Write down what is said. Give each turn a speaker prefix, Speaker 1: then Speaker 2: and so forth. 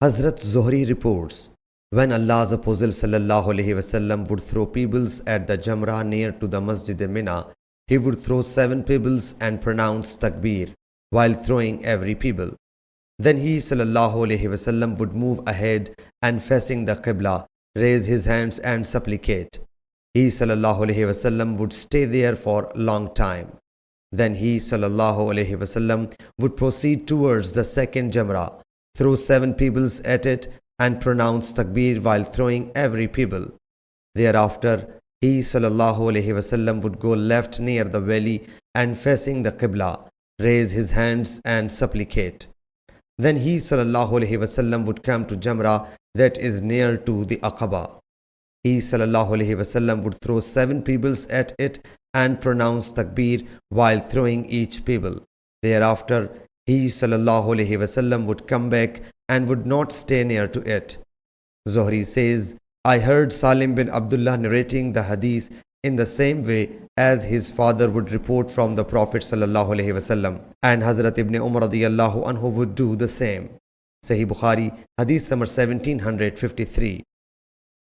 Speaker 1: Hazrat Zuhri reports, when Allah's Apostle ﷺ would throw pebbles at the Jamrah near to the Masjid Mina, he would throw 7 pebbles and pronounce takbeer while throwing every pebble. Then he ﷺ would move ahead and facing the Qibla, raise his hands and supplicate. He ﷺ would stay there for a long time. Then he ﷺ would proceed towards the second Jamrah, throw 7 pebbles at it and pronounce takbeer while throwing every pebble. Thereafter, he ﷺ would go left near the valley and facing the Qibla, raise his hands and supplicate. Then he ﷺ would come to Jamrah that is near to the Aqaba. He ﷺ would throw 7 pebbles at it and pronounce takbeer while throwing each pebble. Thereafter, he ﷺ would come back and would not stay near to it. Zuhri says, I heard Salim bin Abdullah narrating the Hadith in the same way as his father would report from the Prophet ﷺ, and Hazrat ibn Umar radiyallahu anhu would do the same. Sahih Bukhari, Hadith number 1753.